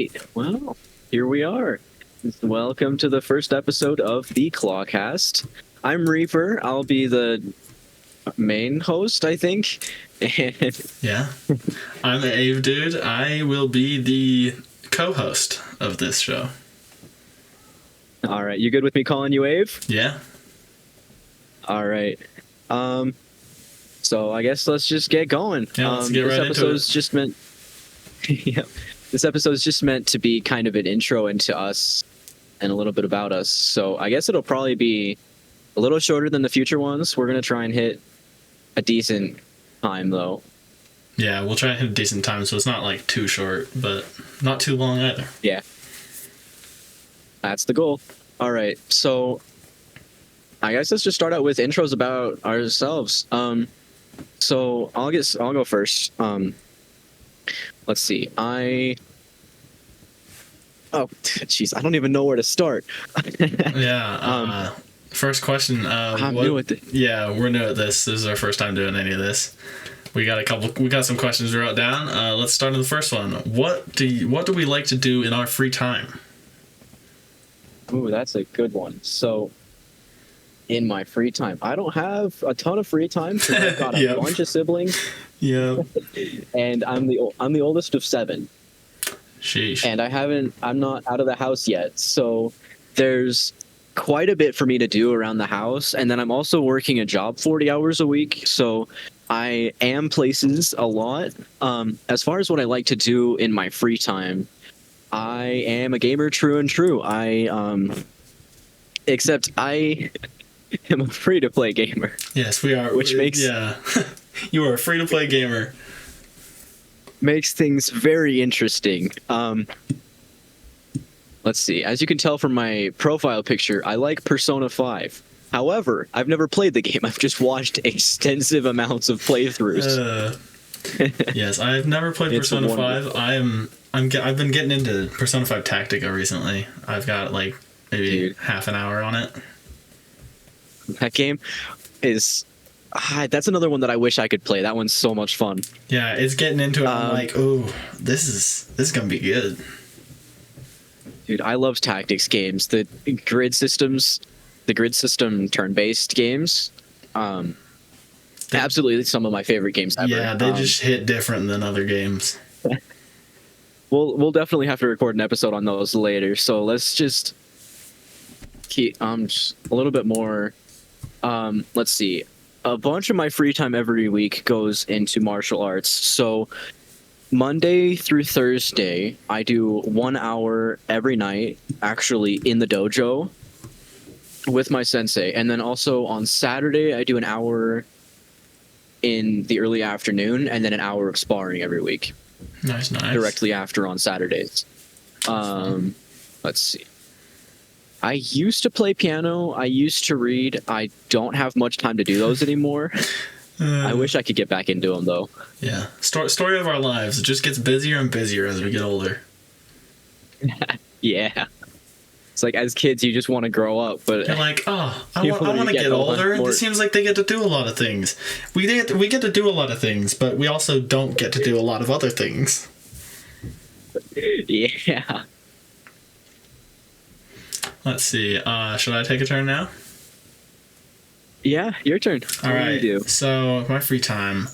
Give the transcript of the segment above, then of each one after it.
right. Well, here we are. Welcome to the first episode of the Clawcast. I'm Reaper. I'll be the main host, I think. And Yeah. I'm the Ave Dude. I will be the co-host of this show. all right, you good with me calling you Ave? Yeah. All right. So I guess let's just get going. Yeah, let's get this right into episode's it. just meant yeah. This episode's just meant to be kind of an intro into us and a little bit about us. So I guess it'll probably be a little shorter than the future ones. We're gonna try and hit a decent time though. Yeah, we'll try and hit a decent time so it's not like too short, but not too long either. Yeah. That's the goal. All right. So I guess let's just start out with intros about ourselves. So I'll go first. Let's see. Oh, jeez, I don't even know where to start. Yeah. First question. I'm new at it. Yeah, we're new at this. This is our first time doing any of this. We got some questions we wrote down. Let's start on the first one. What do we like to do in our free time? Ooh, that's a good one. So, in my free time, I don't have a ton of free time because I've got a Yep. bunch of siblings, Yeah. and I'm the oldest of 7, Sheesh. and I'm not out of the house yet. So, there's quite a bit for me to do around the house, and then I'm also working a job 40 hours a week. So, I am places a lot. As far as what I like to do in my free time, I am a gamer true and true. Except I am a free-to-play gamer. Yes, we are. Which makes- Yeah. You are a free-to-play gamer. Makes things very interesting. Let's see. As you can tell from my profile picture, I like Persona 5. However, I've never played the game. I've just watched extensive amounts of playthroughs. Yes, I've never played It's Persona wonderful. 5. I've been getting into Persona 5 Tactica recently. I've got like maybe Dude. half an hour on it. That game is... that's another one that I wish I could play. That one's so much fun. Yeah, it's getting into it. I'm like, oh, this is gonna be good. Dude, I love tactics games. The grid system turn-based games. Absolutely some of my favorite games ever. Yeah, they just hit different than other games. We'll definitely have to record an episode on those later. So let's just keep just a little bit more. Let's see. A bunch of my free time every week goes into martial arts. So Monday through Thursday, I do 1 hour every night, actually in the dojo with my sensei, and then also on Saturday I do an hour in the early afternoon, and then an hour of sparring every week. Nice. Directly after on Saturdays. Let's see. I used to play piano. I used to read. I don't have much time to do those anymore. I wish I could get back into them, though. Yeah, story of our lives. It just gets busier and busier as we get older. Yeah. It's like as kids, you just want to grow up, but You're like, oh, I You want wanna to get get a lot older. more- It seems like they get to do a lot of things. We get to do a lot of things, but we also don't get to do a lot of other things. yeah. Let's see. Should I take a turn now? Yeah, your turn. All What right. do you do? So my free time.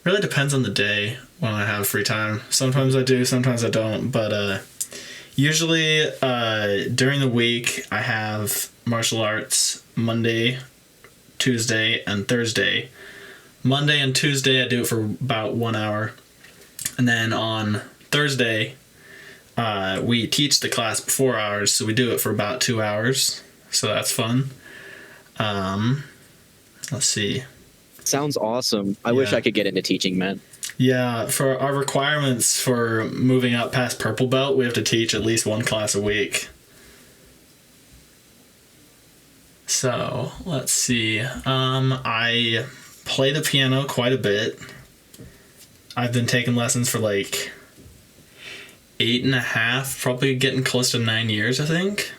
Really depends on the day when I have free time. Sometimes I do, sometimes I don't. But usually during the week I have martial arts Monday, Tuesday, and Thursday. Monday and Tuesday I do it for about 1 hour, and then on Thursday we teach the class before hours, so we do it for about 2 hours. So that's fun. Let's see. Sounds awesome. I wish Yeah. I could get into teaching, man. Yeah, for our requirements for moving up past purple belt, we have to teach at least 1 class a week. So, let's see. I play the piano quite a bit. I've been taking lessons for like 8.5, probably getting close to 9 years, I think.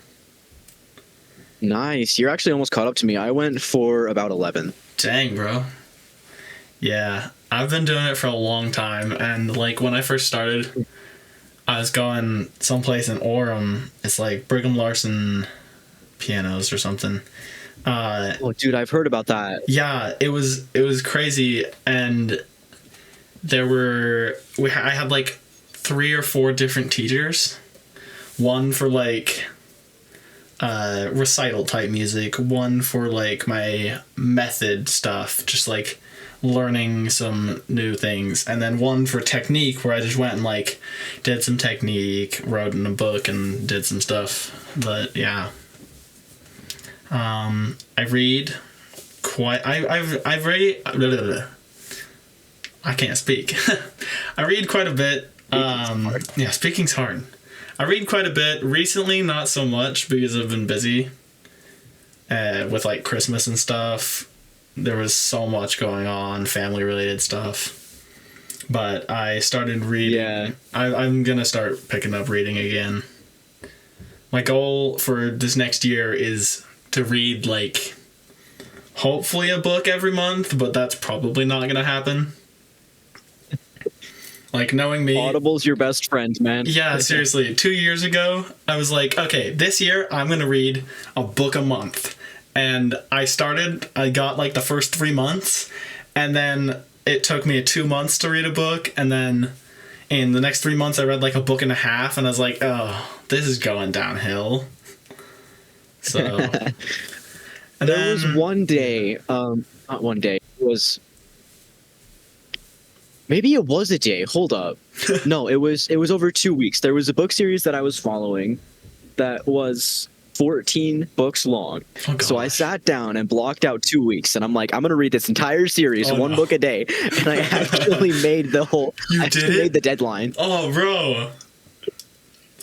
Nice. You're actually almost caught up to me. I went for about 11. Dang, bro. Yeah, I've been doing it for a long time, and like when I first started, I was going someplace in Orem. It's like Brigham Larson pianos or something. Oh, dude, I've heard about that. Yeah, it was crazy, and I had like 3 or 4 different teachers. One for like recital type music, one for like my method stuff, just like learning some new things, and then one for technique where I just went and like did some technique, wrote in a book and did some stuff. But yeah. I read quite I've read I can't speak. I read quite a bit. Yeah, speaking's hard. I read quite a bit. Recently, not so much because I've been busy with like Christmas and stuff. There was so much going on, family related stuff. But I started reading. Yeah. I'm gonna start picking up reading again. My goal for this next year is to read like hopefully a book every month, but that's probably not gonna happen. Like, knowing me, Audible's your best friend, man. yeah, seriously. 2 years ago, I was like, okay, this year I'm gonna read a book a month, and I got like the first 3 months, and then it took me 2 months to read a book, and then in the next 3 months I read like a book and a half, and I was like, oh, this is going downhill. So and There was one day, not one day, it was, maybe it was a day, hold up. No, it was over 2 weeks. There was a book series that I was following that was 14 books long. Oh, so I gosh. sat down and blocked out 2 weeks, and I'm like, I'm going to read this entire series, Oh, one no. book a day. And I actually made the whole, You I did actually it? made the deadline. Oh, bro.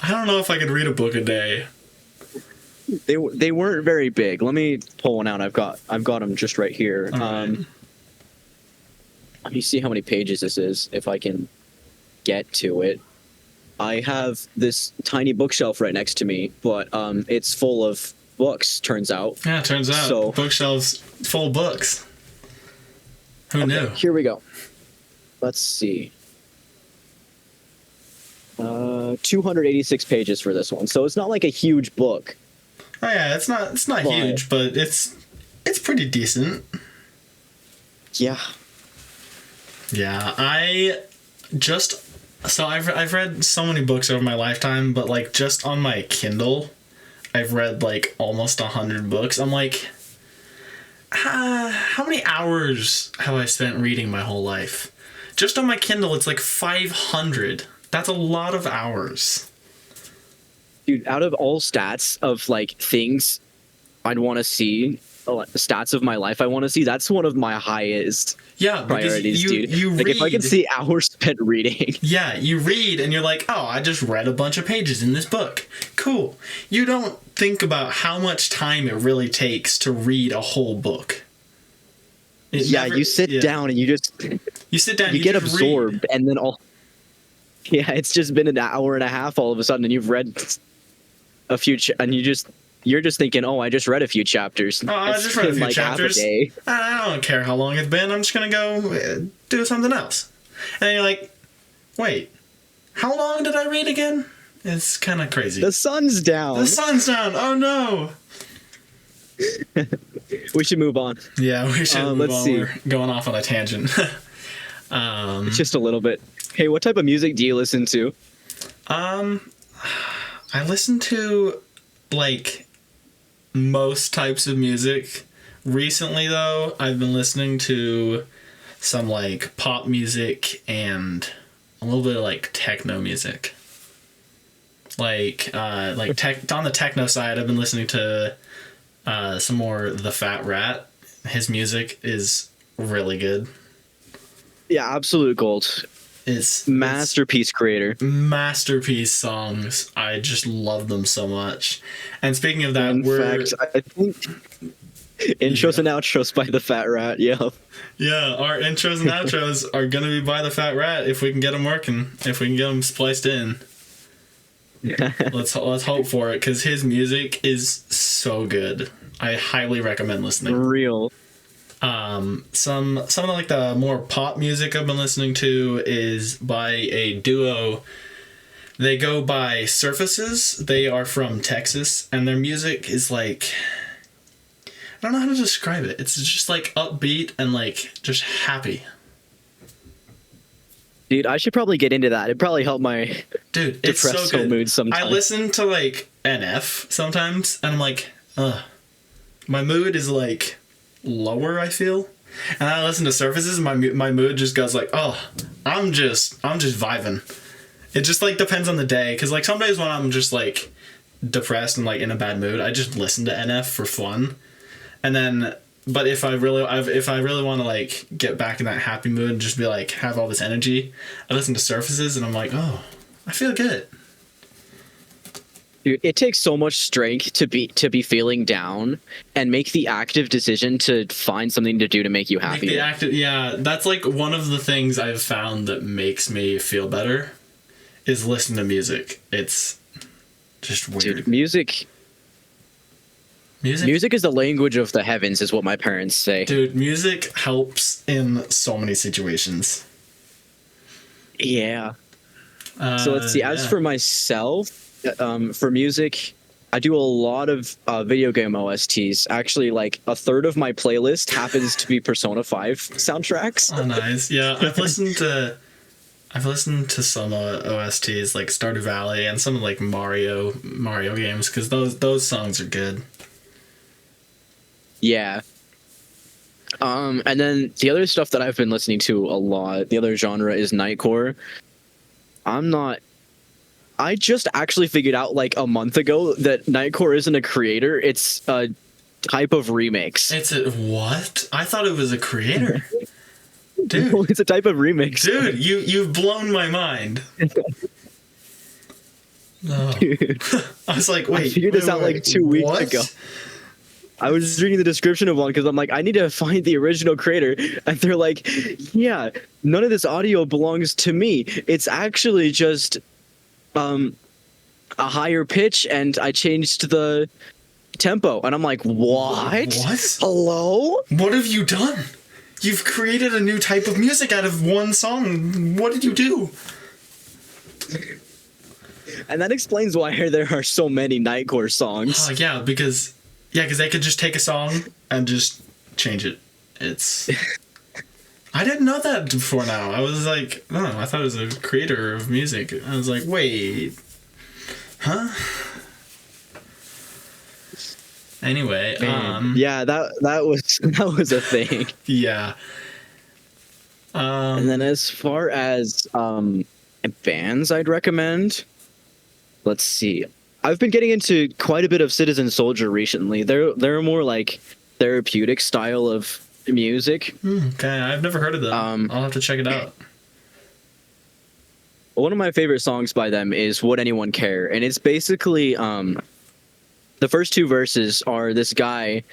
I don't know if I could read a book a day. They weren't very big. Let me pull one out. I've got them just right here. All right. Let me see how many pages this is, if I can get to it. I have this tiny bookshelf right next to me, but it's full of books, turns out. Yeah, it turns out So- bookshelves full of books. Who knew? Here we go. Let's see. 286 pages for this one. So it's not like a huge book. Oh yeah, it's not But- huge, but it's pretty decent. Yeah. Yeah, I've read so many books over my lifetime, but like just on my Kindle, I've read like almost 100 books. I'm like, how many hours have I spent reading my whole life? Just on my Kindle, it's like 500. That's a lot of hours. Dude, out of all stats of like things I'd want to see, stats of my life I want to see, that's one of my highest Yeah, because priorities, dude. you Like, read. if I could see hours spent reading. Yeah, you read and you're like, oh, I just read a bunch of pages in this book. Cool. You don't think about how much time it really takes to read a whole book. Yeah, you sit down and you You sit down. get just absorbed, read. and then yeah, it's just been an hour and a half all of a sudden, and you've read a few, and you're just thinking, oh, I just read a few chapters. Oh, I It's just read a been few like chapters. half a day. I don't care how long it's been. I'm just gonna go do something else. And then you're like, wait, how long did I read again? It's kind of crazy. The sun's down. The sun's down. Oh no. We should move on. Yeah, we should move let's on. see. We're going off on a tangent. Just a little bit. Hey, what type of music do you listen to? I listen to like most types of music. Recently though, I've been listening to some like pop music and a little bit of like techno music. Like on the techno side, I've been listening to some more TheFatRat. His music is really good. Yeah, absolute gold. It's Masterpiece creator. masterpiece songs. I just love them so much. And speaking of that, In fact, I think intros and outros by the Fat Rat. Yeah. our intros and outros are gonna be by the Fat Rat if we can get them working, if we can get them spliced in. Let's hope for it, because his music is so good. I highly recommend listening. Real. Some of like the more pop music I've been listening to is by a duo They go by Surfaces. They are from Texas, and their music is like, I don't know how to describe it. It's just like upbeat and like just happy. Dude, I should probably get into that. It'd probably help my Dude, it's so depressed good. mood sometimes. I listen to like NF sometimes, and I'm like, ugh. My mood is like lower, I feel. And I listen to Surfaces, and my mood just goes like, oh, I'm just vibing. It just like depends on the day, because like some days when I'm just like depressed and like in a bad mood, I just listen to NF for fun. And then, but if I really want to like get back in that happy mood and just be like have all this energy, I listen to Surfaces, and I'm like, oh, I feel good. Dude, it takes so much strength to be feeling down and make the active decision to find something to do to make you happy. Yeah, that's like one of the things I've found that makes me feel better is listen to music. It's just weird. Dude, music is the language of the heavens, is what my parents say. Dude, music helps in so many situations. Yeah. So let's see. As for myself, for music, I do a lot of video game OSTs. Actually, like a third of my playlist happens to be Persona 5 soundtracks. Oh, nice. Yeah, I've listened to some OSTs like Stardew Valley and some like Mario games, because those songs are good. Yeah. And then the other stuff that I've been listening to a lot, the other genre is Nightcore. I just actually figured out like a month ago that Nightcore isn't a creator, it's a type of remix. It's a what? I thought it was a creator. Dude. It's a type of remix. Dude, you've blown my mind. No. Dude. I was like, wait. I figured this out like 2 weeks what? ago. I was just reading the description of one because I'm like, I need to find the original creator. And they're like, yeah, none of this audio belongs to me. It's actually just a higher pitch, and I changed the tempo. And I'm like, what? Hello? What have you done? You've created a new type of music out of one song. What did you do? And that explains why there are so many Nightcore songs. Oh, yeah, because they could just take a song and just change it. It's... I didn't know that before now. I was like, oh, I thought it was a creator of music. I was like, wait. Huh? Anyway, yeah, that was a thing. Yeah. And then as far as bands I'd recommend, let's see. I've been getting into quite a bit of Citizen Soldier recently. They're more like therapeutic style of music. Okay, I've never heard of them. I'll have to check it out. One of my favorite songs by them is Would Anyone Care? And it's basically the first two verses are this guy,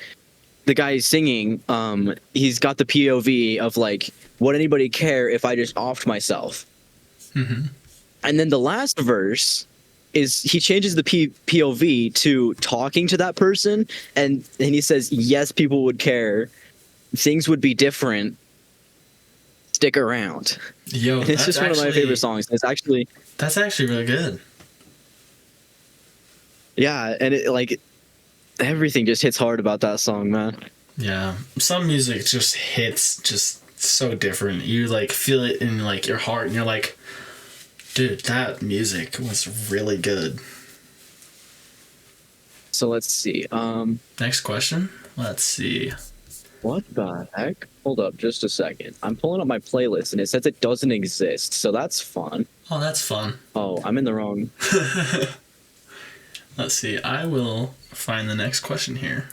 the guy singing, he's got the POV of like, would anybody care if I just offed myself? Mm-hmm. And then the last verse is he changes the POV to talking to that person, and he says, yes, people would care. Things would be different. Stick around. Yo, and it's just one of my favorite songs. That's actually really good. Yeah, and it like everything just hits hard about that song, man. Yeah, some music just hits just so different. You like feel it in like your heart, and you're like, dude, that music was really good. So let's see. Next question. Let's see. What the heck? Hold up just a second. I'm pulling up my playlist and it says it doesn't exist, so that's fun. Oh, that's fun. Oh, I'm in the wrong. Let's see. I will find the next question here.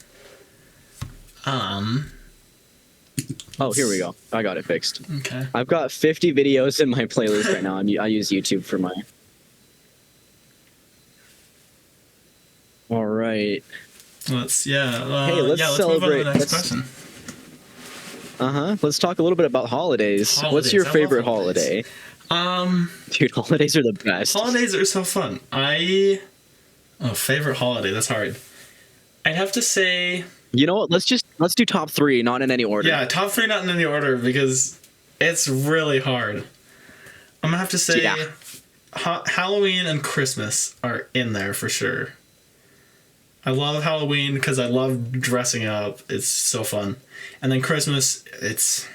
Oh, here we go. I got it fixed. Okay. I've got 50 videos in my playlist right now. I use YouTube for my... All right. Let's hey, let's let's celebrate. move on to the next question. Let's talk a little bit about holidays. What's your favorite holiday? Dude, holidays are the best. Holidays are so fun. Favorite holiday. That's hard. I'd have to say... You know what? Let's do top three, not in any order. Yeah, top three, not in any order, because it's really hard. I'm gonna have to say Halloween and Christmas are in there for sure. I love Halloween because I love dressing up. It's so fun. And then Christmas, it's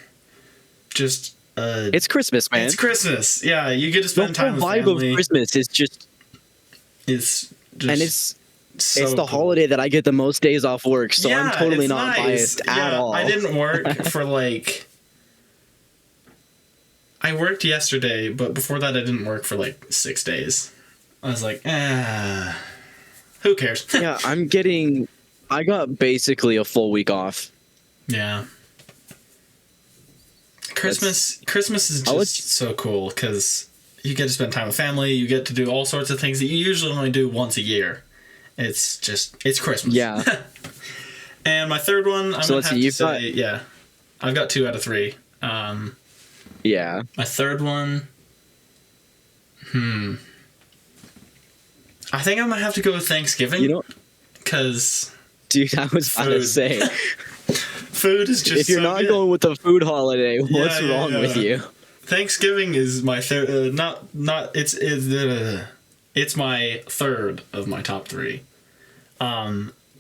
just... it's Christmas, man. It's Christmas. Yeah, you get to spend the whole time with vibe family. of Christmas is just... It's just... And it's so the cool. holiday that I get the most days off work, so I'm totally it's not biased at all. I didn't work for like... I worked yesterday, but before that I didn't work for like 6 days. I was like, who cares? Yeah, I got basically a full week off. Yeah. Christmas is just so cool because you get to spend time with family. You get to do all sorts of things that you usually only do once a year. It's Christmas. Yeah. And my third one, I'm going to have to say, yeah, I've got 2 out of 3. Yeah. My third one, I think I'm going to have to go with Thanksgiving. You know, because... Dude, I was about to say... Food is just if you're so not good. going with the food holiday, what's wrong with you? Thanksgiving is my third. It's my third of my top 3.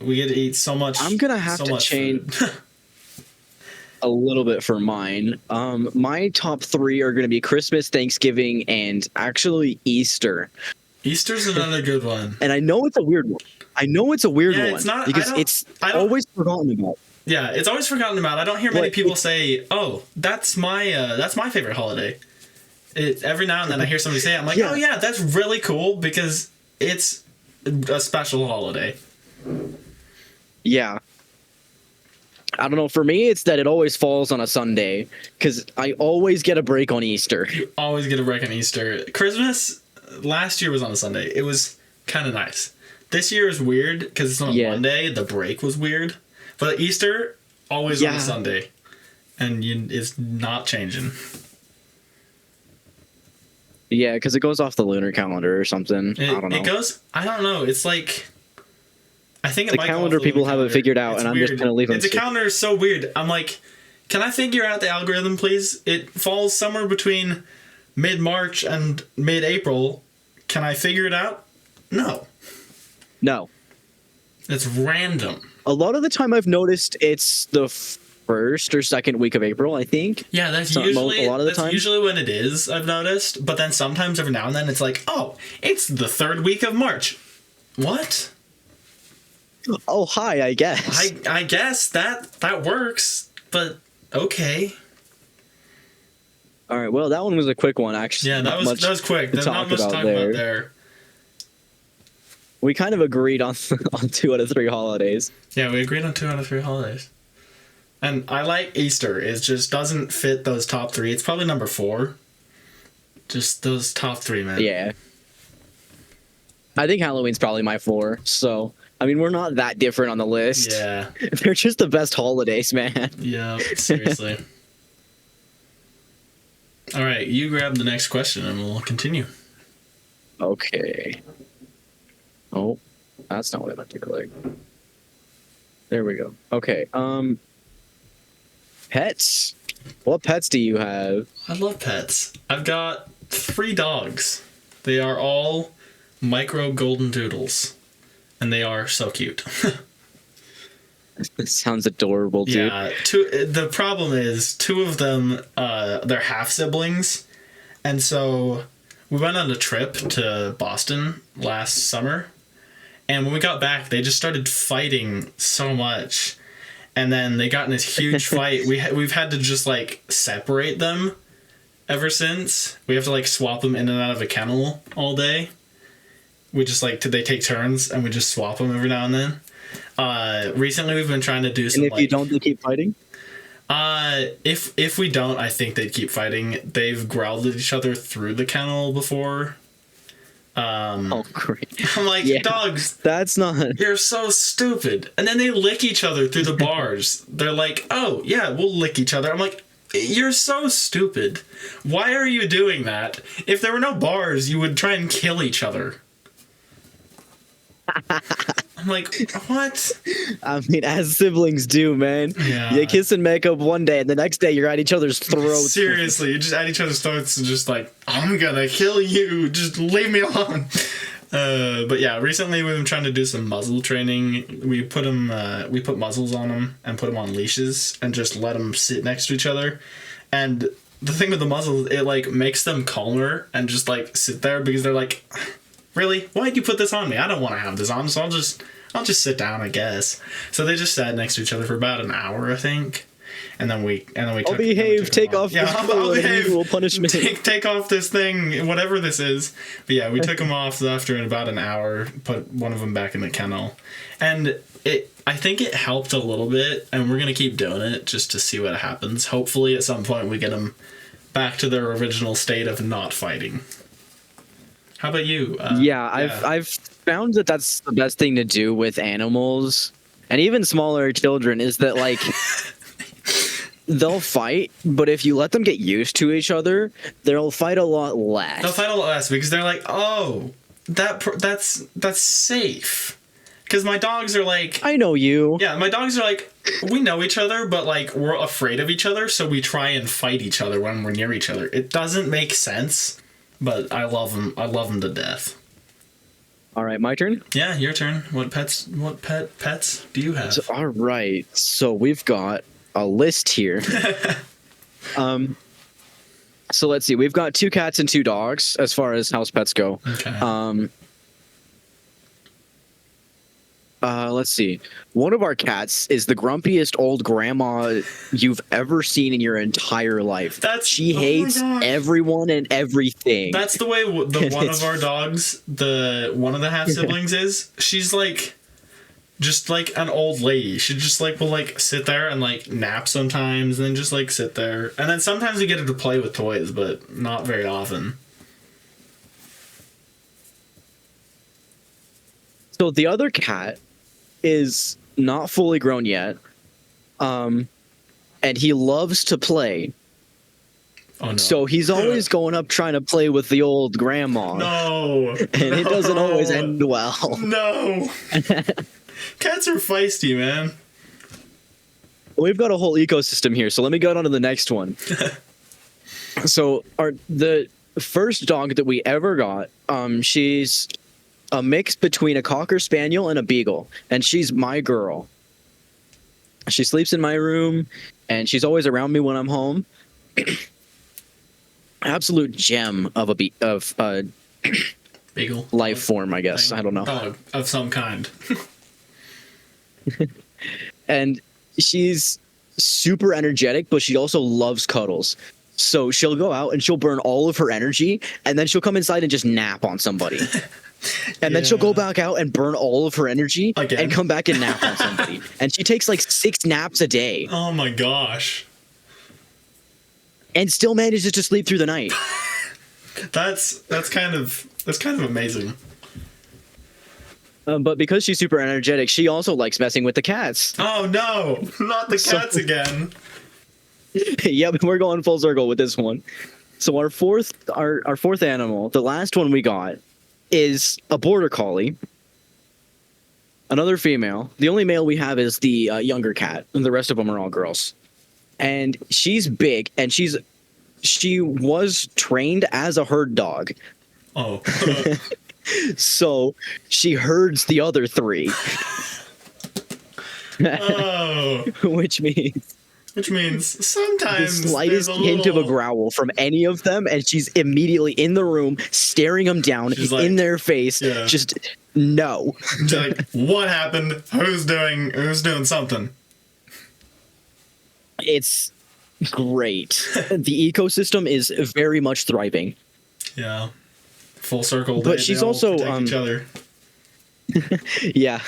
We get to eat so much. I'm gonna have to change a little bit for mine. My top 3 are gonna be Christmas, Thanksgiving, and actually Easter. Easter's another good one. And I know it's a weird one. It's not, because it's always forgotten about. Yeah, it's always forgotten about. I don't hear many people say, "Oh, that's my favorite holiday." Every now and then I hear somebody say it. I'm like, "Oh yeah, that's really cool because it's a special holiday." Yeah. I don't know. For me, it's that it always falls on a Sunday because I always get a break on Easter. You always get a break on Easter. Christmas last year was on a Sunday. It was kind of nice. This year is weird because it's on a Monday. The break was weird. But Easter, always on a Sunday. And it's not changing. Yeah, because it goes off the lunar calendar or something. I don't know. It goes... I don't know. It's like... I think the calendar people haven't figured out, and I'm just going to leave them. The calendar is so weird. I'm like, can I figure out the algorithm, please? It falls somewhere between mid-March and mid-April. Can I figure it out? No. No. It's random. A lot of the time I've noticed it's the first or second week of April, I think. Yeah, that's usually when it is, I've noticed. But then sometimes every now and then it's like, oh, it's the 3rd week of March. What? Oh, hi, I guess. I guess that works, but okay. All right, well, that one was a quick one, actually. Yeah, that was quick. There's not much to talk about there. We kind of agreed on 2 out of 3 holidays. Yeah, we agreed on 2 out of 3 holidays. And I like Easter. It just doesn't fit those top 3. It's probably number 4. Just those top 3, man. Yeah. I think Halloween's probably my 4. So, I mean, we're not that different on the list. Yeah. They're just the best holidays, man. Yeah, seriously. All right, you grab the next question and we'll continue. Okay. Oh, that's not what I meant to click. There we go. Okay. Pets. What pets do you have? I love pets. I've got 3 dogs. They are all micro golden doodles, and they are so cute. It sounds adorable, dude. Yeah. The problem is 2 of them, they're half siblings, and so we went on a trip to Boston last summer. And when we got back, they just started fighting so much. And then they got in this huge fight. We've had to just, like, separate them ever since. We have to, like, swap them in and out of a kennel all day. We just, like, they take turns, and we just swap them every now and then. Recently, we've been trying to do some, and if you don't, they keep fighting? If we don't, I think they'd keep fighting. They've growled at each other through the kennel before. Oh, great. I'm like, dogs, that's not... You're so stupid. And then they lick each other through the bars. They're like, oh, yeah, we'll lick each other. I'm like, you're so stupid. Why are you doing that? If there were no bars, you would try and kill each other. I'm like, what? I mean, as siblings do, man. Yeah. You kiss and make up one day, and the next day you're at each other's throats. Seriously, you just at each other's throats and just like, I'm gonna kill you. Just leave me alone. But yeah, recently we've been trying to do some muzzle training. We put muzzles on them and put them on leashes and just let them sit next to each other. And the thing with the muzzles, it like makes them calmer and just like sit there because they're like, really? Why'd you put this on me? I don't want to have this on, so I'll just sit down, I guess. So they just sat next to each other for about an hour, I think. And then we I'll behave. Take off. Yeah, I'll behave. Will punishment. Take off this thing, whatever this is. But yeah, we took them off after about an hour. Put one of them back in the kennel, and I think it helped a little bit. And we're gonna keep doing it just to see what happens. Hopefully, at some point, we get them back to their original state of not fighting. How about you? I've found that that's the best thing to do with animals, and even smaller children, is that like. They'll fight, but if you let them get used to each other, they'll fight a lot less. They'll fight a lot less because they're like, oh, that's safe. Because my dogs are like, I know you. Yeah, my dogs are like, we know each other, but like we're afraid of each other, so we try and fight each other when we're near each other. It doesn't make sense, but I love them. I love them to death. All right, my turn. Yeah, your turn. What pets do you have? All right, so we've got a list here. So let's see. We've got 2 cats and 2 dogs as far as house pets go. Okay. Let's see. One of our cats is the grumpiest old grandma you've ever seen in your entire life. She hates everyone and everything. That's the way one of our dogs, one of the half siblings is. She's like just like an old lady. She just like will like sit there and like nap sometimes and then just like sit there. And then sometimes we get her to play with toys, but not very often. So the other cat is not fully grown yet. And he loves to play. Oh, no. So he's always going up trying to play with the old grandma. No. And it doesn't always end well. No. Cats are feisty, man. We've got a whole ecosystem here, so let me go on to the next one. So the first dog that we ever got, she's a mix between a Cocker Spaniel and a Beagle, and she's my girl. She sleeps in my room, and she's always around me when I'm home. Absolute gem of a Beagle life form, I guess. I don't know. Dog of some kind. And she's super energetic, but she also loves cuddles. So she'll go out and she'll burn all of her energy, and then she'll come inside and just nap on somebody. And then she'll go back out and burn all of her energy again, and come back and nap on somebody. And she takes like 6 naps a day. Oh my gosh. And still manages to sleep through the night. That's kind of amazing. But because she's super energetic, she also likes messing with the cats. Oh no, not the cats again. Yep, we're going full circle with this one. So our fourth animal, the last one we got, is a border collie. Another female. The only male we have is the younger cat, and the rest of them are all girls. And she's big, and she was trained as a herd dog. Oh. So she herds the other 3. Oh. Which means sometimes the slightest hint of a growl from any of them, and she's immediately in the room, staring them down in their face. Yeah. Just no. She's like, what happened? Who's doing something? It's great. The ecosystem is very much thriving. Yeah. Full circle. But she's also each other. Yeah.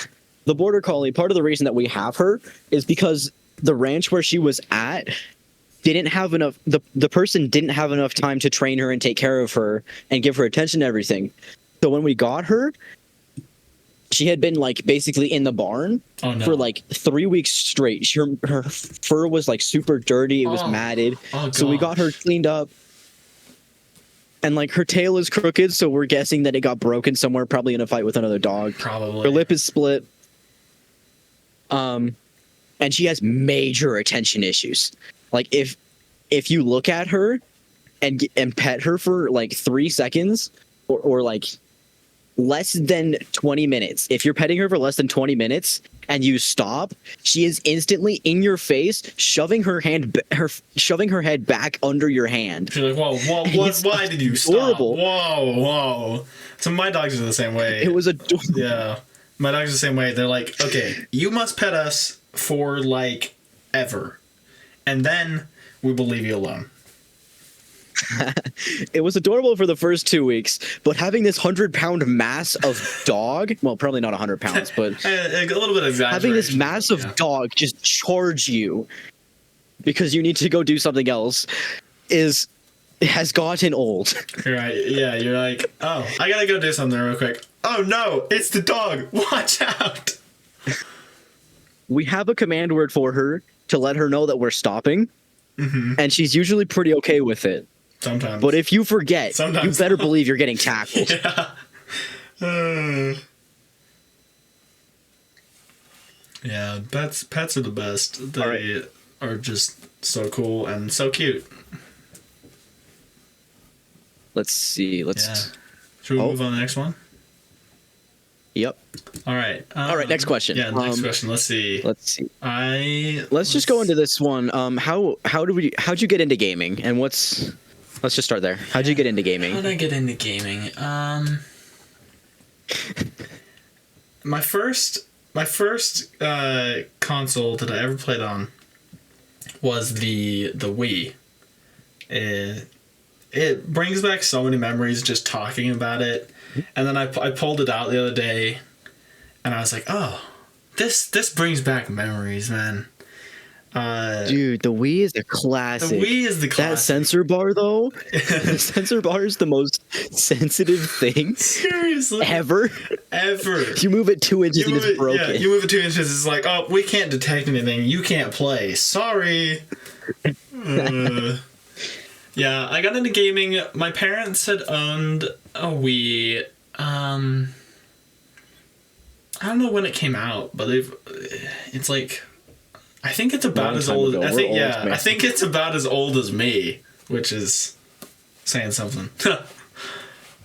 The border collie, part of the reason that we have her is because the ranch where she was at didn't have enough, the person didn't have enough time to train her and take care of her and give her attention and everything. So when we got her, she had been like basically in the barn for like 3 weeks straight. Her fur was like super dirty. It was matted. So we got her cleaned up. and like her tail is crooked, so we're guessing that it got broken somewhere, probably in a fight with another dog. Probably. Her lip is split. And she has major attention issues. Like if you look at her and pet her for like 3 seconds or like less than 20 minutes, if you're petting her for less than 20 minutes and you stop, she is instantly in your face, shoving her head back under your hand. She's like, whoa, why did you adorable. Stop? Whoa. So my dogs are the same way. It was adorable. Yeah. My dogs are the same way. They're like, okay, you must pet us for like ever. And then we will leave you alone. It was adorable for the first 2 weeks, but having this 100-pound mass of dog, well, probably not 100 pounds, but a little bit of exaggeration. Having this massive dog just charge you because you need to go do something else has gotten old. Right. Yeah, you're like, oh, I gotta go do something real quick. Oh no, it's the dog. Watch out. We have a command word for her to let her know that we're stopping, and she's usually pretty okay with it. Sometimes. But if you forget, you better believe you're getting tackled. Yeah. Yeah, pets are the best. They are just so cool and so cute. Let's see. Should we move on to the next one? Yep. All right. Next question. Yeah, next question. Let's see. Let's just go into this one. How'd you get into gaming, and let's just start there. How'd you get into gaming? How'd I get into gaming? My first console that I ever played on was the Wii. It brings back so many memories just talking about it. And then I pulled it out the other day, and I was like, oh, this brings back memories, man. Dude, the Wii is a classic. The Wii is the classic. That sensor bar, though, the sensor bar is the most sensitive thing seriously ever. You move it 2 inches and it's broken. Yeah, you move it 2 inches, it's like, oh, we can't detect anything. You can't play. Sorry. Yeah, I got into gaming. My parents had owned a Wii. I don't know when it came out, but it's like, I think it's about as old as I think it's about as old as me, which is saying something.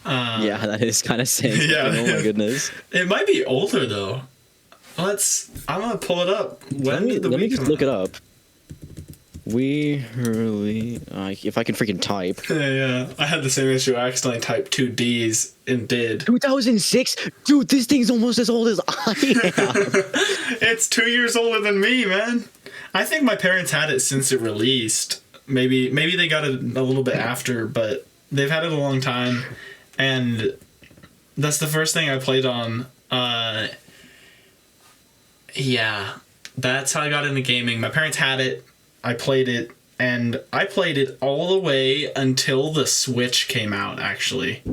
Yeah, that is kind of saying. Yeah. Oh my goodness. It might be older though. I'm gonna pull it up. Let me just look it up. We really, if I can freaking type. Yeah, I had the same issue. I accidentally typed 2 D's and did. 2006? Dude, this thing's almost as old as I am. It's 2 years older than me, man. I think my parents had it since it released. Maybe they got it a little bit after, but they've had it a long time. And that's the first thing I played on. Yeah, that's how I got into gaming. My parents had it. I played it, and I played it all the way until the Switch came out, actually.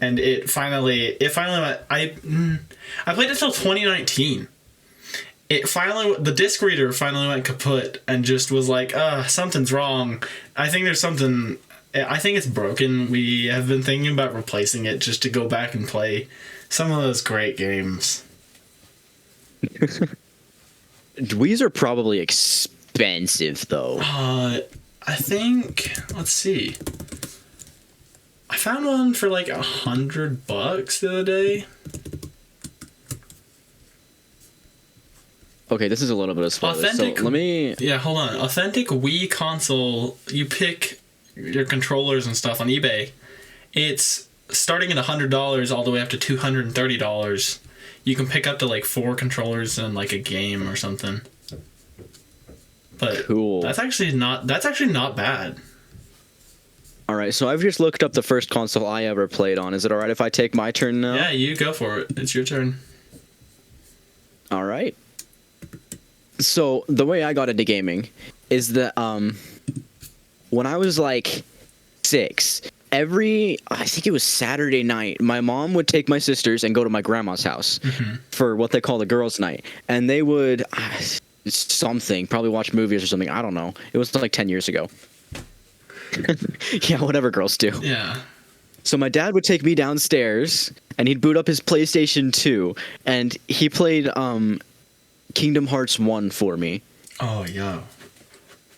And it finally went, I played it till 2019. The disc reader finally went kaput and just was like, something's wrong. I think it's broken. We have been thinking about replacing it just to go back and play some of those great games. Wii's are probably expensive, though. I think, let's see. I found one for like $100 the other day. Okay, this is a little bit of spoilers. Authentic. So let me. Yeah, hold on. Authentic Wii console. You pick your controllers and stuff on eBay. It's starting at $100 all the way up to $230. You can pick up to like 4 controllers and like a game or something. But cool. That's actually not bad. All right, so I've just looked up the first console I ever played on. Is it all right if I take my turn now? Yeah, you go for it. It's your turn. All right. So the way I got into gaming is that when I was like 6, I think it was Saturday night, my mom would take my sisters and go to my grandma's house for what they call the girls' night, and they would probably watch movies or something. I don't know. It was like 10 years ago. Yeah, whatever girls do. Yeah. So my dad would take me downstairs and he'd boot up his PlayStation 2 and he played Kingdom Hearts 1 for me. Oh, yo.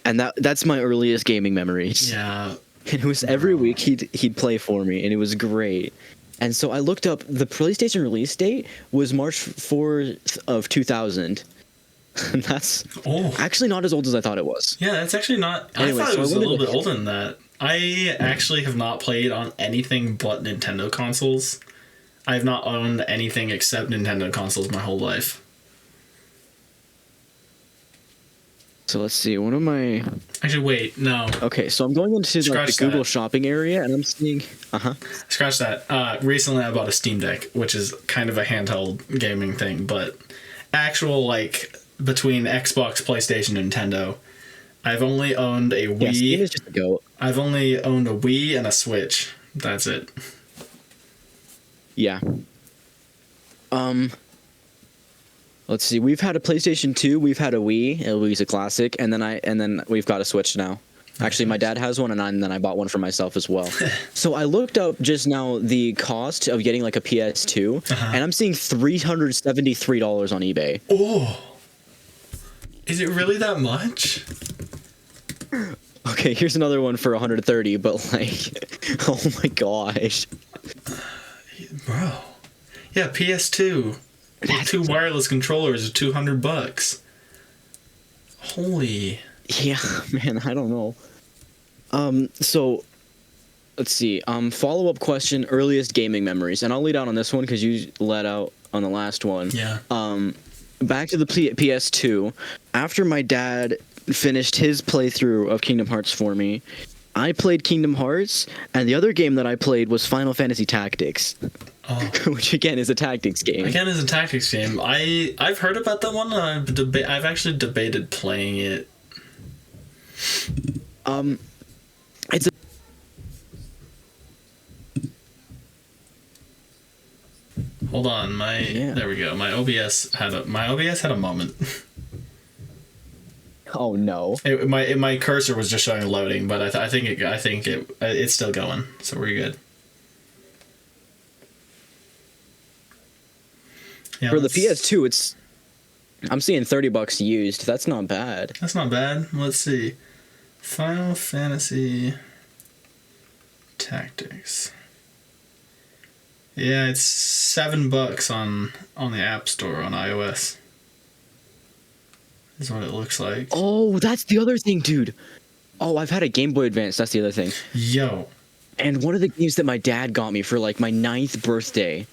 And that's my earliest gaming memories. Yeah. And it was every week he'd play for me and it was great. And so I looked up the PlayStation release date was March 4th of 2000. And that's actually not as old as I thought it was. Yeah, that's actually not... Anyway, I thought it was a little bit to... older than that. I actually have not played on anything but Nintendo consoles. I have not owned anything except Nintendo consoles my whole life. So let's see, one of my... Actually, wait, no. Okay, so I'm going into like, the Google shopping area, and I'm seeing... Scratch that. Recently I bought a Steam Deck, which is kind of a handheld gaming thing, but actual, like, between Xbox, PlayStation, and Nintendo, I've only owned a Wii. Yeah, Steam is just a goat. I've only owned a Wii and a Switch. That's it. Yeah. Let's see. We've had a PlayStation 2. We've had a Wii. A Wii's a classic, and then we've got a Switch now. Actually, my dad has one, and then I bought one for myself as well. So I looked up just now the cost of getting like a PS2, and I'm seeing $373 on eBay. Oh, is it really that much? Okay, here's another one for 130, but like, oh my gosh, bro. Yeah, PS2. With 2 wireless controllers are $200. Holy. Yeah, man, I don't know. So let's see. Follow-up question: earliest gaming memories, and I'll lead out on this one because you let out on the last one. Yeah. Back to the PS2. After my dad finished his playthrough of Kingdom Hearts for me, I played Kingdom Hearts, and the other game that I played was Final Fantasy Tactics. Oh. Which again is a tactics game. Again is a tactics game. I've heard about that one, and I've actually debated playing it. It's a... Hold on, there we go. My OBS had a moment. Oh no! My cursor was just showing loading, but I think it's still going, so we're good. Yeah, for the PS2, I'm seeing $30 used. That's not bad. That's not bad. Let's see. Final Fantasy Tactics. Yeah, it's $7 on the App Store on iOS. Is what it looks like. Oh, that's the other thing, dude. Oh, I've had a Game Boy Advance. That's the other thing. Yo. And one of the games that my dad got me for like my 9th birthday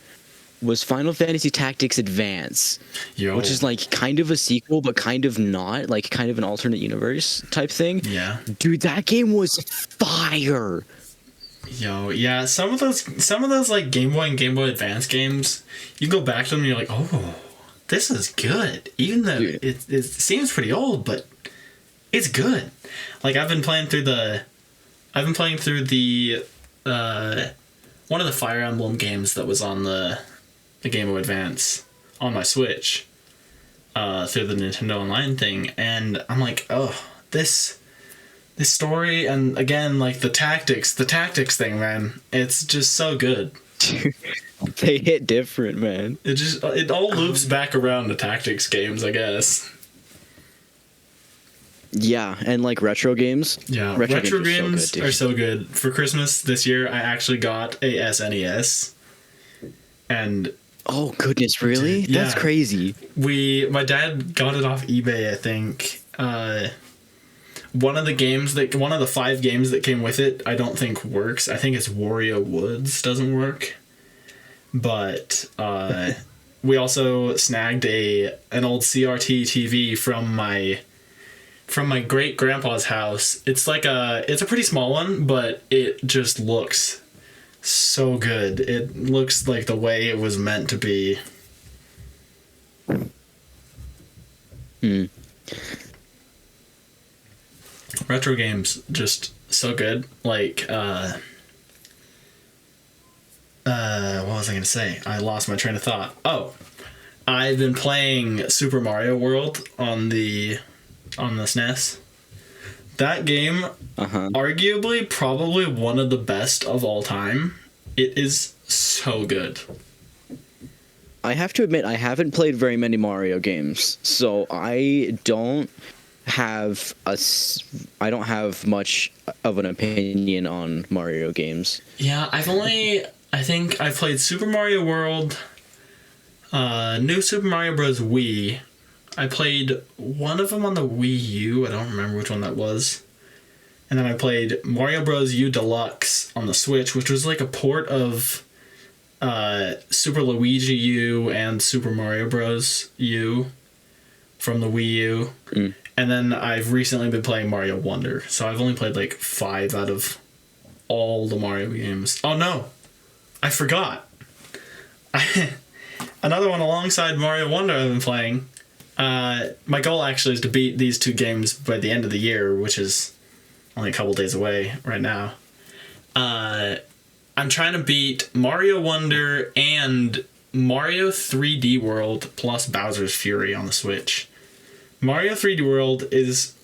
was Final Fantasy Tactics Advance. Yo. Which is like kind of a sequel, but kind of not. Like kind of an alternate universe type thing. Yeah. Dude, that game was fire. Yo, yeah, some of those like Game Boy and Game Boy Advance games, you go back to them and you're like, oh, this is good. Even though it seems pretty old, but it's good. Like I've been playing through the one of the Fire Emblem games that was on the Game Boy Advance on my Switch, through the Nintendo Online thing, and I'm like, oh, this story, and again, like the tactics thing, man, it's just so good. They hit different, man. It all loops back around to tactics games, I guess. Yeah, and like retro games. Yeah, retro games are so good. For Christmas this year, I actually got a SNES, and oh goodness, really? Yeah, that's crazy. My dad got it off eBay, I think. One of the 5 games that came with it, I don't think works. I think it's Wario Woods doesn't work. But we also snagged an old CRT TV from my great grandpa's house. It's a pretty small one, but it just looks so good. It looks like the way it was meant to be. Retro games just so good. Like what was I gonna say? I lost my train of thought. Oh, I've been playing Super Mario World on the SNES. That game, arguably, probably one of the best of all time. It is so good. I have to admit, I haven't played very many Mario games, so I don't have I don't have much of an opinion on Mario games. Yeah, I think I've played Super Mario World, New Super Mario Bros. Wii. I played one of them on the Wii U. I don't remember which one that was. And then I played Mario Bros. U Deluxe on the Switch, which was like a port of Super Luigi U and Super Mario Bros. U from the Wii U. Mm. And then I've recently been playing Mario Wonder. So I've only played like 5 out of all the Mario games. Oh no! I forgot. Another one alongside Mario Wonder I've been playing. My goal actually is to beat these 2 games by the end of the year, which is only a couple days away right now. I'm trying to beat Mario Wonder and Mario 3D World plus Bowser's Fury on the Switch. Mario 3D World is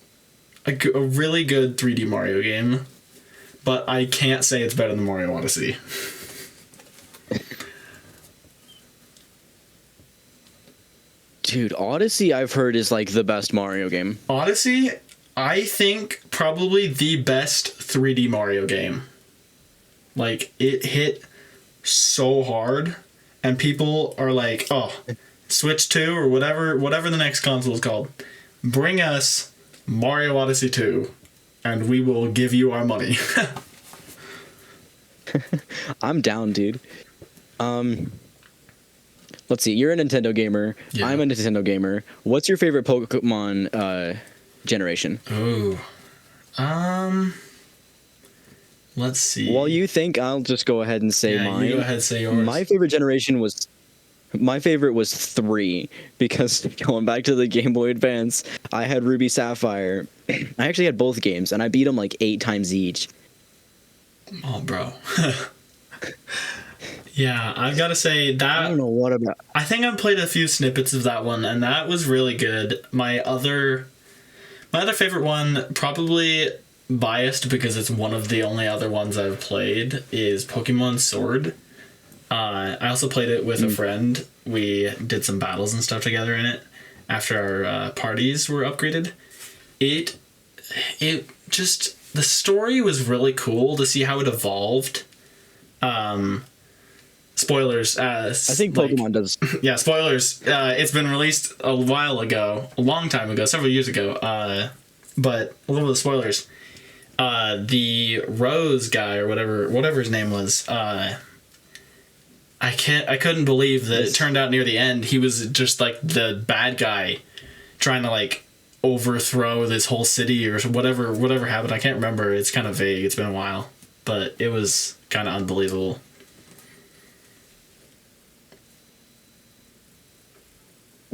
a really good 3D Mario game, but I can't say it's better than Mario Odyssey. Dude, Odyssey I've heard is like the best Mario game. Odyssey, I think probably the best 3D Mario game. Like, it hit so hard, and people are like, oh, Switch 2 or whatever the next console is called, bring us Mario Odyssey 2, and we will give you our money. I'm down, dude. Let's see, you're a Nintendo gamer. Yeah. I'm a Nintendo gamer. What's your favorite Pokemon generation? Ooh. Let's see. While you think, I'll just go ahead and say mine. You go ahead and say yours. My favorite was 3, because going back to the Game Boy Advance, I had Ruby Sapphire. I actually had both games, and I beat them like 8 times each. Oh, bro. Yeah, I've got to say that... I don't know what about... I think I've played a few snippets of that one, and that was really good. My other favorite one, probably biased because it's one of the only other ones I've played, is Pokemon Sword. I also played it with a friend. We did some battles and stuff together in it after our parties were upgraded. It just... The story was really cool to see how it evolved. Spoilers. I think Pokemon does. Yeah, spoilers. It's been released a while ago, a long time ago, several years ago. But a little bit of spoilers. The Rose guy or whatever his name was. I couldn't believe that it turned out near the end he was just like the bad guy, trying to like overthrow this whole city or whatever happened. I can't remember. It's kind of vague. It's been a while, but it was kind of unbelievable.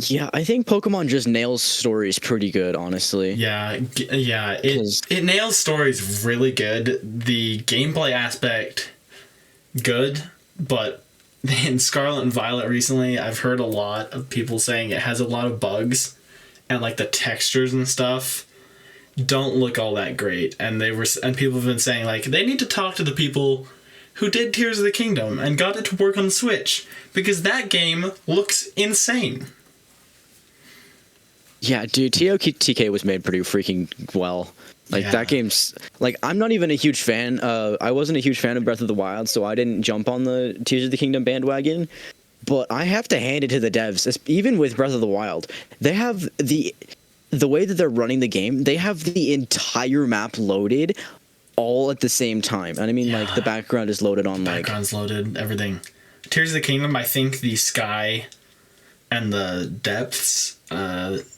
Yeah, I think Pokemon just nails stories pretty good, honestly. Yeah, it nails stories really good. The gameplay aspect, good, but in Scarlet and Violet recently, I've heard a lot of people saying it has a lot of bugs, and like the textures and stuff don't look all that great. And people have been saying like they need to talk to the people who did Tears of the Kingdom and got it to work on the Switch, because that game looks insane. Yeah, dude, TOTK was made pretty freaking well. Like, that game's... Like, I'm not even a huge fan. I wasn't a huge fan of Breath of the Wild, so I didn't jump on the Tears of the Kingdom bandwagon. But I have to hand it to the devs. Even with Breath of the Wild, they have the way that they're running the game, they have the entire map loaded all at the same time. And I mean, like, the background is loaded on, like... Background's loaded, everything. Tears of the Kingdom, I think the sky and the depths...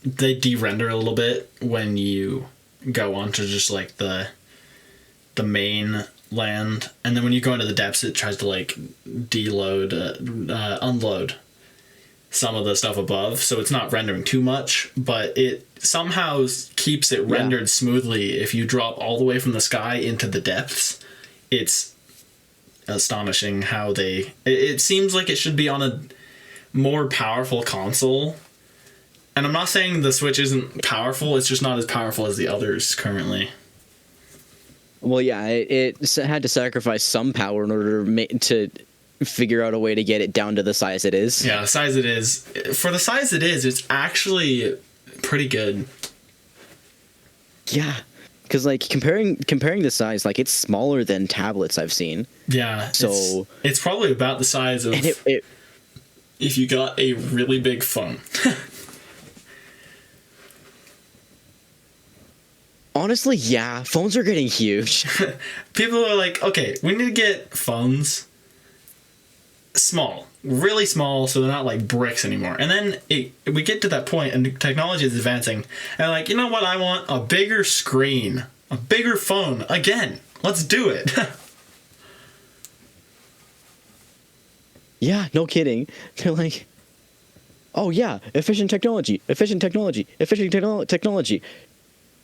they de-render a little bit when you go onto just like the main land, and then when you go into the depths it tries to like unload some of the stuff above, so it's not rendering too much, but it somehow keeps it rendered smoothly. If you drop all the way from the sky into the depths, it's astonishing how it seems like it should be on a more powerful console. And I'm not saying the Switch isn't powerful, it's just not as powerful as the others currently. Well, yeah, it had to sacrifice some power in order to figure out a way to get it down to the size it is. Yeah, the size it is. For the size it is, it's actually pretty good. Yeah, because like comparing the size, like it's smaller than tablets I've seen. Yeah, so it's probably about the size of if you got a really big phone. Honestly, yeah, phones are getting huge. People are like, okay, we need to get phones small, really small, so they're not like bricks anymore. And then we get to that point, and technology is advancing, and like, you know what? I want a bigger screen, a bigger phone. Again, let's do it. Yeah, no kidding. They're like, oh yeah, efficient technology, technology.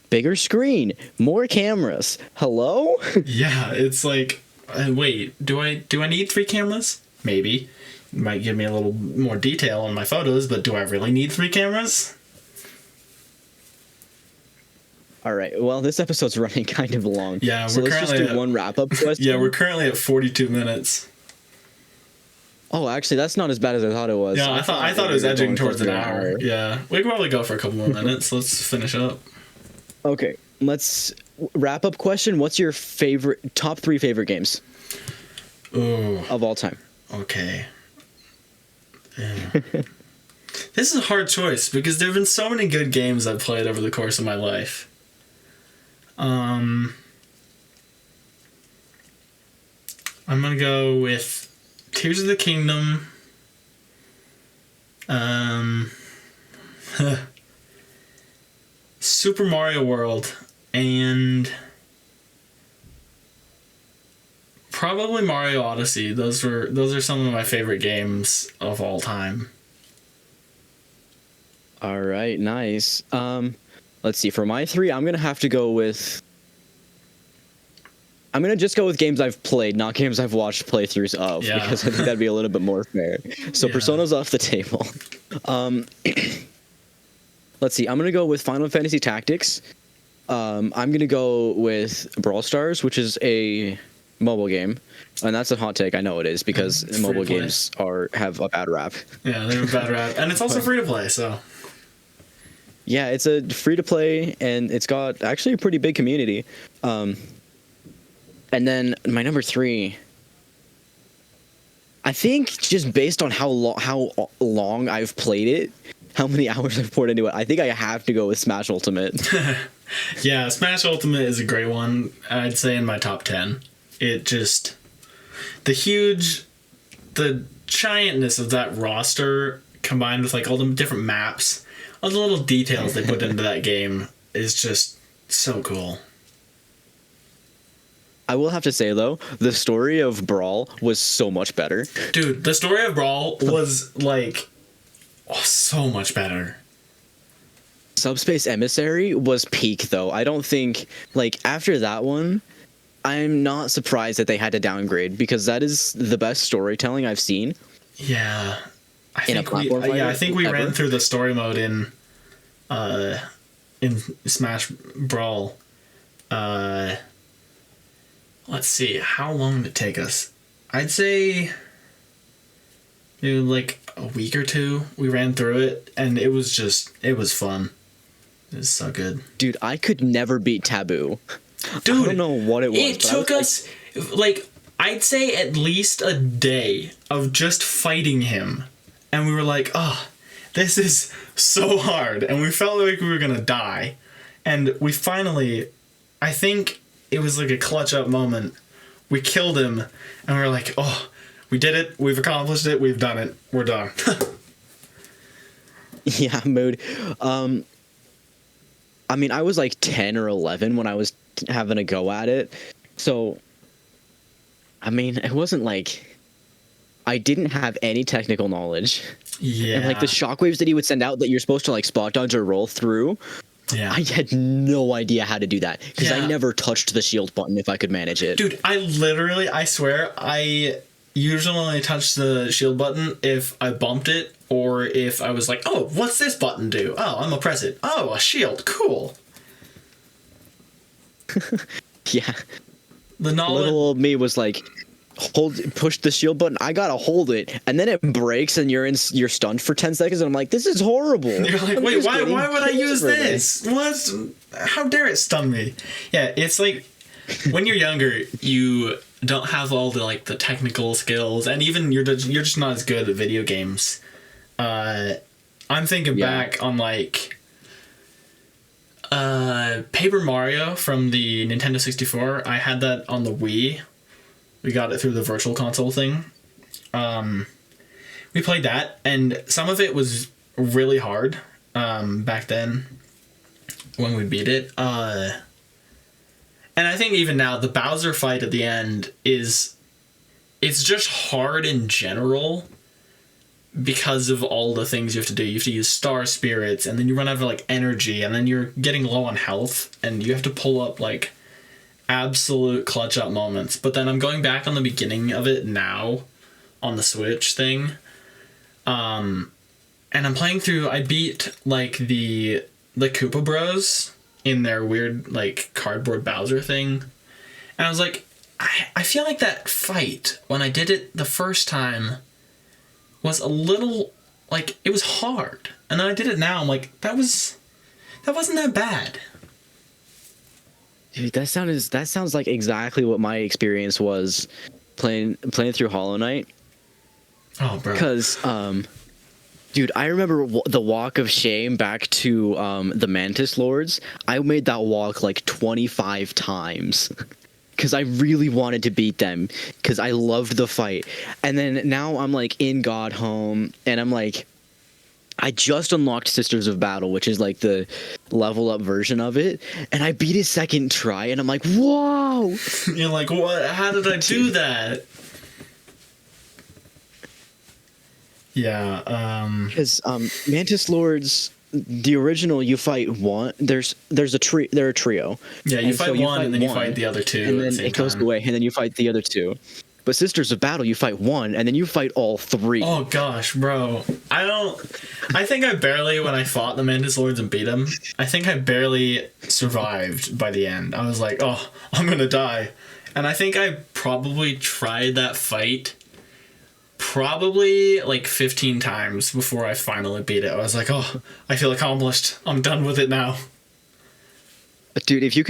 Bigger screen, more cameras. Hello? Yeah, it's like, wait, do I need 3 cameras? Maybe. It might give me a little more detail on my photos, but do I really need 3 cameras? All right. Well, this episode's running kind of long. Yeah, so let's just do one wrap-up question. Yeah, we're currently at 42 minutes. Oh, actually, that's not as bad as I thought it was. Yeah, I thought it was edging towards an hour. Yeah, we could probably go for a couple more minutes. Let's finish up. Okay, let's wrap up question. What's your top 3 favorite games of all time? Okay. Yeah. This is a hard choice because there have been so many good games I've played over the course of my life. I'm gonna go with Tears of the Kingdom. Super Mario World, and probably Mario Odyssey. Those are some of my favorite games of all time. All right, nice. Let's see. For my 3, I'm gonna have to go with. I'm gonna just go with games I've played, not games I've watched playthroughs of, because I think that'd be a little bit more fair. So Persona's off the table. Let's see. I'm gonna go with Final Fantasy Tactics. I'm gonna go with Brawl Stars, which is a mobile game, and that's a hot take. I know it is because mobile games have a bad rap. Yeah, they have a bad rap, and it's also free to play. So yeah, it's a free to play, and it's got actually a pretty big community. And then my number 3. I think just based on how long I've played it, how many hours I've poured into it, I think I have to go with Smash Ultimate. Yeah, Smash Ultimate is a great one. I'd say in my top 10. It just the giantness of that roster combined with like all the different maps, all the little details they put into that game is just so cool. I will have to say, though, the story of Brawl was so much better. Dude, the story of Brawl was, like, so much better. Subspace Emissary was peak, though. I don't think, like, after that one, I'm not surprised that they had to downgrade, because that is the best storytelling I've seen. Yeah. I think we ran through the story mode in Smash Brawl. Let's see, how long did it take us? I'd say maybe like a week or 2. We ran through it, and it was fun. It was so good. Dude, I could never beat Taboo. Dude, I don't know what it was. It took us, like, I'd say at least a day of just fighting him. And we were like, oh, this is so hard. And we felt like we were going to die. And we finally, I think it was like a clutch up moment. We killed him, and we were like, oh, we did it. We've accomplished it. We've done it. We're done. Yeah, mood. I mean, I was like 10 or 11 when I was having a go at it. So, I mean, it wasn't like I didn't have any technical knowledge. Yeah. And like the shockwaves that he would send out that you're supposed to like spot dodge or roll through. Yeah. I had no idea how to do that because I never touched the shield button if I could manage it. Dude, I swear, I usually only touched the shield button if I bumped it or if I was like, oh, what's this button do? Oh, I'm gonna press it. Oh, a shield. Cool. Yeah. The knowledge. Little old me was like, push the shield button. I gotta hold it, and then it breaks, and you're stunned for 10 seconds. And I'm like, this is horrible. You're like, wait, why would I use this? What? How dare it stun me? Yeah, it's like when you're younger, you don't have all the like the technical skills, and even you're just not as good at video games. I'm thinking back on like Paper Mario from the Nintendo 64. I had that on the Wii. We got it through the virtual console thing. We played that, and some of it was really hard back then when we beat it. And I think even now, the Bowser fight at the end it's just hard in general because of all the things you have to do. You have to use star spirits, and then you run out of like energy, and then you're getting low on health, and you have to pull up like absolute clutch up moments. But then I'm going back on the beginning of it now on the Switch thing. And I'm playing through, I beat like the Koopa Bros in their weird like cardboard Bowser thing. And I was like, I feel like that fight when I did it the first time was a little like it was hard. And then I did it now, I'm like, that wasn't that bad. Dude, that sounds like exactly what my experience was playing through Hollow Knight. Oh, bro. Because, dude, I remember the walk of shame back to the Mantis Lords. I made that walk like 25 times. Because I really wanted to beat them. Because I loved the fight. And then now I'm like in God Home. And I'm like, I just unlocked Sisters of Battle, which is like the level up version of it, and I beat it second try, and I'm like, whoa! You're like, what? How did I do that? Yeah, Because Mantis Lords, the original, you fight one. They're a trio. Yeah, you fight one, and then you fight the other two, and then at the same it goes time. away, and then you fight the other two. But Sisters of Battle, you fight one, and then you fight all three. Oh gosh, bro. I think I barely, when I fought the Mantis Lords and beat them, I think I barely survived by the end. I was like, oh, I'm gonna die. And I think I probably tried that fight probably like 15 times before I finally beat it. I was like, oh, I feel accomplished. I'm done with it now. Dude, if you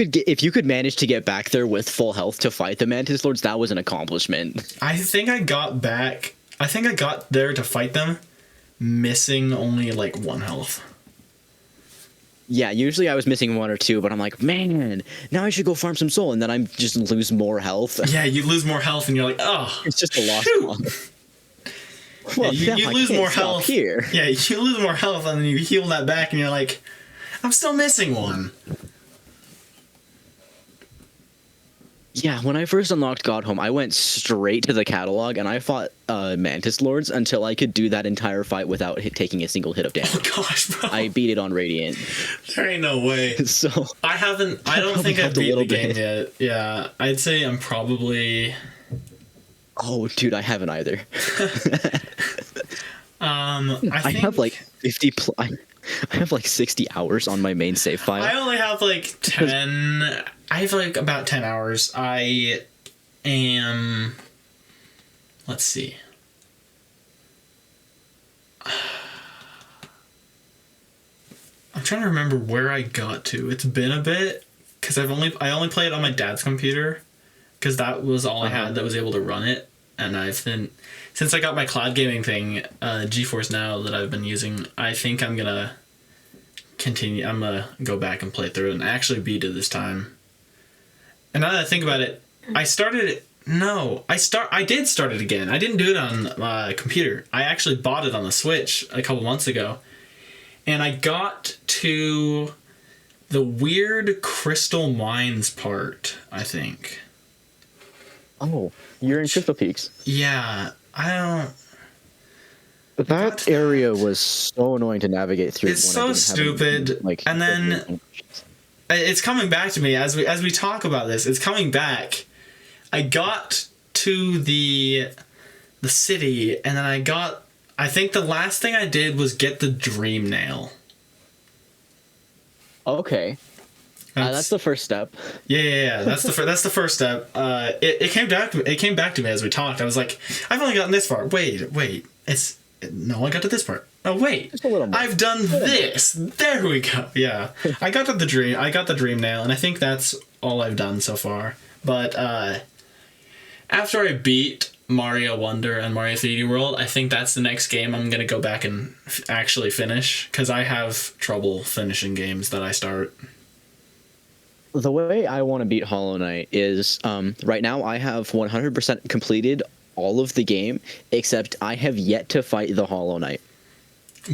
could manage to get back there with full health to fight the Mantis Lords, that was an accomplishment. I think I got there to fight them, missing only like 1 health. Yeah, usually I was missing 1 or 2, but I'm like, man, now I should go farm some soul, and then I just lose more health. Yeah, you lose more health, and you're like, oh, it's just a lost one. Well, yeah, you lose more health here. Yeah, you lose more health, and then you heal that back, and you're like, I'm still missing 1. Yeah, when I first unlocked God Home, I went straight to the catalog, and I fought Mantis Lords until I could do that entire fight without taking a single hit of damage. Oh gosh, bro. I beat it on Radiant. There ain't no way. So I don't think I've beat the game yet. Yeah, I'd say I'm probably... Oh, dude, I haven't either. I have like 50 I have like 60 hours on my main save file. I only have like 10. I have like about 10 hours. I am... Let's see. I'm trying to remember where I got to. It's been a bit because I only played it on my dad's computer because that was all I had that was able to run it. And I've been, since I got my cloud gaming thing, GeForce Now that I've been using, I think I'm gonna continue. I'm gonna go back and play through it and actually beat it this time. And now that I think about it, I did start it again. I didn't do it on my computer. I actually bought it on the Switch a couple months ago. And I got to the weird Crystal Mines part, I think. Oh, you're in Crystal Peaks. Yeah, I don't... That area was so annoying to navigate through. It's so stupid. And then it's coming back to me as we talk about this. It's coming back. I got to the city, and then I think the last thing I did was get the Dream Nail. Okay. That's the first step. Yeah. That's the first step. It came back to me as we talked. I was like, I've only gotten this far. Wait. I got to this part. Oh wait, Just a little more. I've done this. There we go. Yeah, I got the dream nail, and I think that's all I've done so far. But after I beat Mario Wonder and Mario 3D World, I think that's the next game I'm gonna go back and actually finish, because I have trouble finishing games that I start. The way I want to beat Hollow Knight is right now I have 100% completed all of the game, except I have yet to fight the Hollow Knight.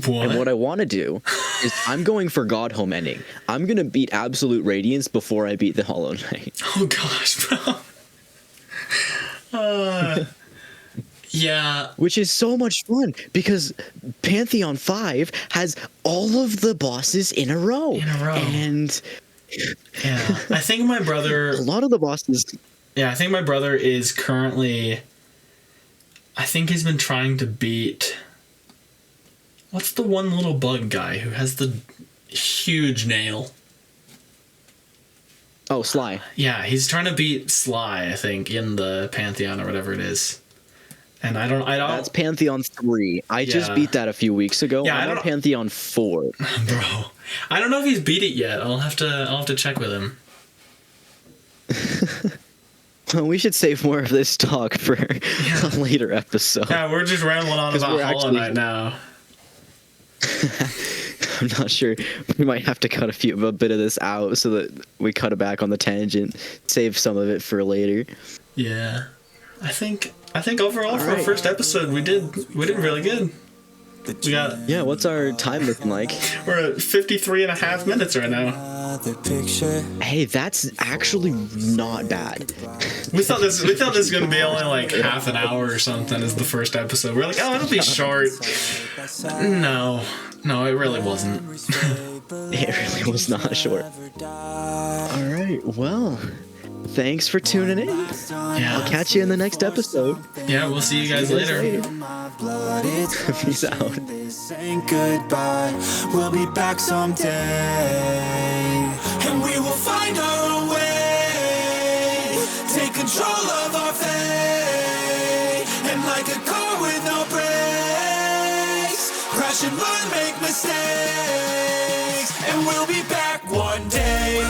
What? And what I want to do is I'm going for God Home ending. I'm going to beat Absolute Radiance before I beat the Hollow Knight. Oh gosh, bro. Yeah. Which is so much fun because Pantheon 5 has all of the bosses in a row. And yeah, I think my brother... a lot of the bosses... Yeah, I think my brother is currently... I think he's been trying to beat... What's the one little bug guy who has the huge nail? Oh, Sly. Yeah, he's trying to beat Sly, I think, in the Pantheon or whatever it is. And I don't. That's Pantheon 3. I just beat that a few weeks ago. Yeah, I'm on Pantheon 4. Bro, I don't know if he's beat it yet. I'll have to check with him. We should save more of this talk for a later episode. Yeah, we're just rambling on about Hollow Knight now. I'm not sure. We might have to cut a bit of this out so that we cut it back on the tangent. Save some of it for later. Yeah, I think overall for our first episode we did really good. We got what's our time looking like? We're at 53 and a half minutes right now. Hey, that's actually not bad. We thought this was gonna be only like half an hour or something as the first episode. We're like, oh, it'll be short. No, it really wasn't. It really was not short. All right, well, thanks for tuning in. Yeah. I'll catch you in the next episode. Yeah, we'll see you guys later. Peace out. Saying goodbye, we'll be back someday, and we will find our way, take control of our fate, and like a car with no brakes, crash and learn, make mistakes, and we'll be back one day.